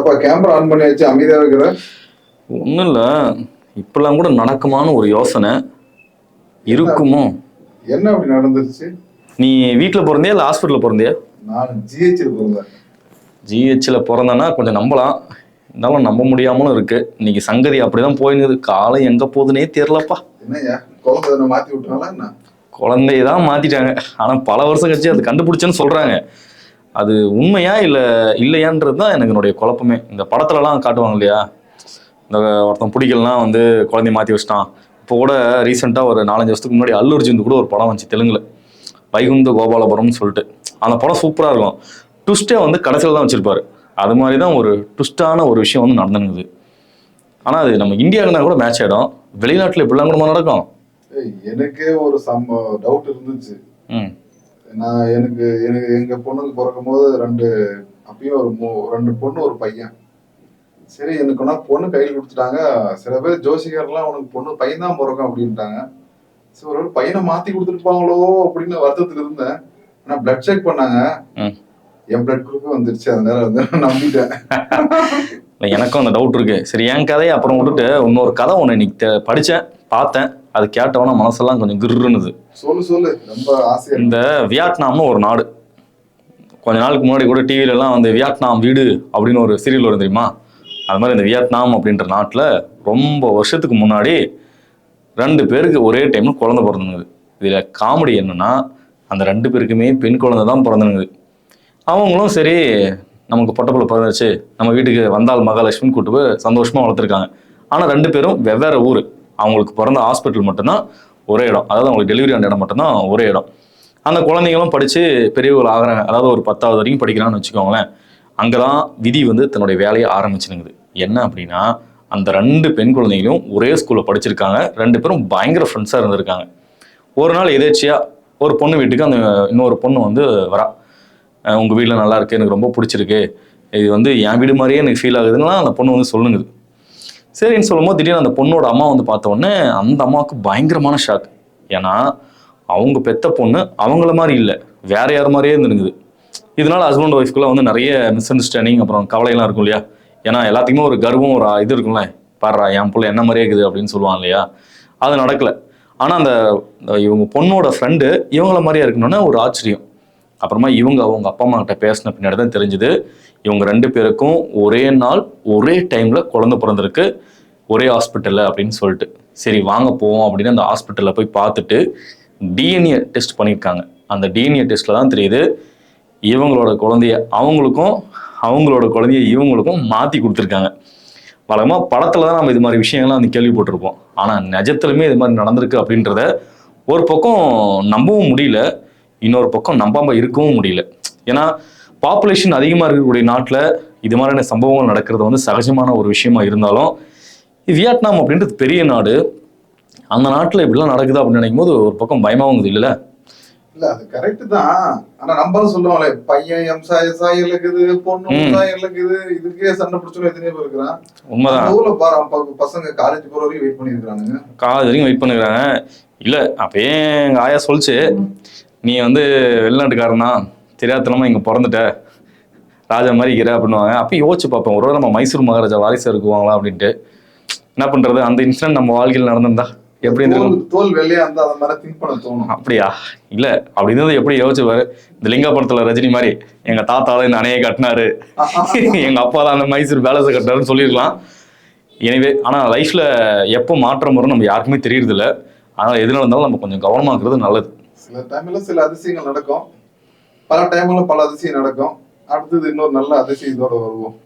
என்னப்பா camera on பண்ணி வச்சு அமைதியா இருக்கிற? ஒன்றும் இல்லை, இப்பெல்லாம் கூட நடக்குமான்னு ஒரு யோசனை இருக்குமோ. என்ன அப்படி நடந்துருச்சு? நீ வீட்டில் பிறந்தியா இல்லை ஹாஸ்பிட்டலில் பிறந்தியா? நான் ஜிஹெச்சில் பிறந்தேன். ஜிஹெச்சில் பிறந்தேன்னா கொஞ்சம் நம்பலாம், இருந்தாலும் நம்ப முடியாமலும் இருக்கு. இன்னைக்கு சங்கதி அப்படிதான் போயினுது. காலம் எங்க போகுதுன்னே தெரியலப்பா. என்னய்யா குழந்தை மாத்தி விட்டுறாங்களா என்ன? குழந்தையதான் மாத்திட்டாங்க. ஆனா பல வருஷம் கழிச்சு அது கண்டுபிடிச்சேன்னு சொல்றாங்க. அது உண்மையா இல்லையான்றது தான் எனக்கு என்னுடைய குழப்பமே. இந்த படத்துலலாம் காட்டுவாங்க இல்லையா, இந்த ஒருத்தன் பிடிக்கலாம் வந்து குழந்தைய மாற்றி வச்சிட்டான். இப்போ கூட ரீசெண்டாக ஒரு 4-5 வருஷத்துக்கு முன்னாடி அல்லு அர்ஜுன் கூட ஒரு படம் வந்துச்சு தெலுங்குல, வைகுந்த கோபாலபுரம்னு சொல்லிட்டு. அந்த படம் சூப்பராக இருக்கும். ட்விஸ்டே வந்து கடைசியில் தான் வச்சிருப்பாரு. அது மாதிரி தான் ஒரு ட்விஸ்டான ஒரு விஷயம் வந்து நடந்துங்குது. ஆனால் அது நம்ம இந்தியாவுக்குனா கூட மேட்ச் ஆகிடும். வெளிநாட்டில் இப்படிலாம் கூட நடக்கும். எனக்கே ஒரு டவுட் இருந்துச்சு. நான் எனக்கு எங்க பொண்ணுக்கு பிறக்கும் போது அப்பயும் ரெண்டு பொண்ணு ஒரு பையன். சரி எனக்கு பொண்ணு கையில் கொடுத்துட்டாங்க. சில பேர் ஜோசிகர்லாம் உனக்கு பொண்ணு பையன் தான் பிறக்கும் அப்படின்ட்டாங்க. சரி ஒரு பையனை மாத்தி கொடுத்துருப்பாங்களோ அப்படின்னு வருத்தத்துல இருந்தேன். ஆனா பிளட் செக் பண்ணாங்க, என் பிளட் குரூப் வந்துருச்சு. அதனால வந்து நம்பிட்டேன். எனக்கும் அந்த டவுட் இருக்கு. சரி என் கதையை அப்புறம் விட்டுட்டு இன்னொரு கதை ஒன்று இன்னைக்கு படித்தேன், பார்த்தேன். அது கேட்டவனா மனசெல்லாம் கொஞ்சம் கிருன்னுது. சொல்லு ரொம்ப ஆசை. இந்த வியட்நாம்னு ஒரு நாடு, கொஞ்ச நாளுக்கு முன்னாடி கூட டிவிலலாம் வந்து வியட்நாம் வீடு அப்படின்னு ஒரு சீரியல் வரும் தெரியுமா? அது மாதிரி இந்த வியட்நாம் அப்படின்ற நாட்டில் ரொம்ப வருஷத்துக்கு முன்னாடி 2 பேருக்கு ஒரே டைமில் குழந்தை பிறந்துங்குது. இதில் காமெடி என்னன்னா, அந்த 2 பேருக்குமே பெண் குழந்தை தான் பிறந்துங்குது. அவங்களும் சரி நமக்கு பொட்டப்புள்ள பிறந்துச்சு, நம்ம வீட்டுக்கு வந்தால் மகாலட்சுமின்னு கூட்டு போய் சந்தோஷமாக வளர்த்துருக்காங்க. ஆனால் 2 பேரும் வெவ்வேறு ஊர். அவங்களுக்கு பிறந்த ஹாஸ்பிட்டல் மட்டும்தான் ஒரே இடம், அதாவது அவங்களுக்கு டெலிவரி ஆன இடம் மட்டும்தான் ஒரே இடம். அந்த குழந்தைங்களும் படித்து பெரியவர்கள் ஆகிறாங்க. அதாவது ஒரு 10வது வரைக்கும் படிக்கிறான்னு வச்சுக்கோங்களேன். அங்கே தான் விதி வந்து தன்னுடைய வேலையை ஆரம்பிச்சுனுங்குது. என்ன அப்படின்னா, அந்த 2 பெண் குழந்தைகளும் ஒரே ஸ்கூலில் படிச்சிருக்காங்க. 2 பேரும் பயங்கர ஃப்ரெண்ட்ஸாக இருந்திருக்காங்க. ஒரு நாள் எதேச்சியாக ஒரு பொண்ணு வீட்டுக்கு அந்த இன்னொரு பொண்ணு வந்து வரா. உங்கள் வீட்டில் நல்லா இருக்குது, எனக்கு ரொம்ப பிடிச்சிருக்கு, இது வந்து என் வீடு மாதிரியே எனக்கு ஃபீல் ஆகுதுன்னா அந்த பொண்ணு வந்து சொல்லுங்குது. சரின்னு சொல்லும்போது திடீர்னு அந்த பொண்ணோட அம்மா வந்து பார்த்த உடனே அந்த அம்மாவுக்கு பயங்கரமான ஷாக். ஏன்னா அவங்க பெத்த பொண்ணு அவங்கள மாதிரி இல்லை, வேற யார் மாதிரியே இருந்துருக்குது. இதனால ஹஸ்பண்ட் ஒய்ஃப்குள்ள வந்து நிறைய மிஸ் அண்டர்ஸ்டாண்டிங் அப்புறம் கவலையெல்லாம் இருக்கும் இல்லையா. ஏன்னா எல்லாத்துக்குமே ஒரு கர்வம் ஒரு இது இருக்கும்ல, பாடுறா என் பிள்ளை என்ன மாதிரியே இருக்குது அப்படின்னு சொல்லுவாங்க இல்லையா. அது நடக்கலை. ஆனால் அந்த இவங்க பொண்ணோட ஃப்ரெண்டு இவங்கள மாதிரியே இருக்கணும்னா ஒரு ஆச்சரியம். அப்புறமா அவங்க அப்பா அம்மா கிட்ட பேசின பின்னாடி தான் தெரிஞ்சுது, இவங்க 2 பேருக்கும் ஒரே நாள் ஒரே டைமில் குழந்தை பிறந்திருக்கு, ஒரே ஹாஸ்பிட்டலில் அப்படின்னு சொல்லிட்டு. சரி வாங்க போவோம் அப்படின்னு அந்த ஹாஸ்பிட்டலில் போய் பார்த்துட்டு டிஎன்ஏ டெஸ்ட் பண்ணியிருக்காங்க. அந்த டிஎன்ஏ டெஸ்ட்டில் தான் தெரியுது இவங்களோட குழந்தைய அவங்களுக்கும் அவங்களோட குழந்தைய இவங்களுக்கும் மாற்றி கொடுத்துருக்காங்க. வழக்கமாக படத்தில் தான் நம்ம இது மாதிரி விஷயங்கள்லாம் வந்து கேள்விப்பட்டிருப்போம். ஆனால் நிஜத்துலையுமே இது மாதிரி நடந்திருக்கு அப்படின்றத ஒரு பக்கம் நம்பவும் முடியல, இன்னொரு பக்கம் நம்பாமல் இருக்கவும் முடியல. ஏன்னா பாப்புலேஷன் அதிகமாக இருக்கக்கூடிய நாட்டில் இது மாதிரியான சம்பவங்கள் நடக்கிறது வந்து சகஜமான ஒரு விஷயமா இருந்தாலும், வியட்நாம் அப்படின்றது பெரிய நாடு, அந்த நாட்டில் இப்படிலாம் நடக்குது அப்படின்னு நினைக்கும் போது ஒரு பக்கம் பயமாகுது இல்ல. இல்ல அது கரெக்ட் தான். ஆனா நம்மளும் சொல்லுவாங்களே, பையன் எம்சாயில் இருக்குது, பொண்ணு இருக்குது, இதுக்கே சண்டை பிடிச்சவங்க எத்தனையோ பேர் இருக்கிறான். உண்மைதான். ஊர்ல பாரு பசங்க காலேஜ் போற வரைக்கும் வெயிட் பண்ணிருக்கானுங்க. காலேஜ் வரைக்கும் வெயிட் பண்ணிருக்காங்க. இல்ல அப்பயே எங்க ஆயா சொல்லிச்சு, நீ வந்து வெளிநாட்டுக்காரனா தெரியாதனமா இங்க பிறந்துட்ட, ராஜா மாதிரி இருக்கிற அப்படின்னுவாங்க. அப்பயும் யோசிச்சு பார்ப்போம், ஒருவேளை நம்ம மைசூர் மகாராஜா வாரிசு இருக்குவாங்களா அப்படின்ட்டு. என்ன பண்றது, அந்த இன்சிடென்ட் நம்ம வாழ்க்கையில் நடந்திருந்தா எப்படி தோல் வெள்ளையா இருந்தா அந்த மாதிரி திங்க் பண்ண தோணும். அப்படியா? இல்ல அப்படி இருந்தது எப்படி யோசிச்சு பாரு. இந்த லிங்கா படத்துல ரஜினி மாதிரி எங்க தாத்தா தான் இந்த அணையை கட்டினாரு, எங்க அப்பா தான் அந்த மைசூர் பேலஸை கட்டினாருன்னு சொல்லியிருக்கலாம். எனவே ஆனா லைஃப்ல எப்போ மாற்றம் வரும் நம்ம யாருக்குமே தெரியுது இல்லை. அதனால எது நடந்தாலும் நம்ம கொஞ்சம் கவனமா இருக்கிறது நல்லது. சில டைம்ல சில அதிசயங்கள் நடக்கும், பல டைம்ல பல அதிசயம் நடக்கும். அடுத்தது இன்னொரு நல்ல அதிசயத்தோட வருவோம்.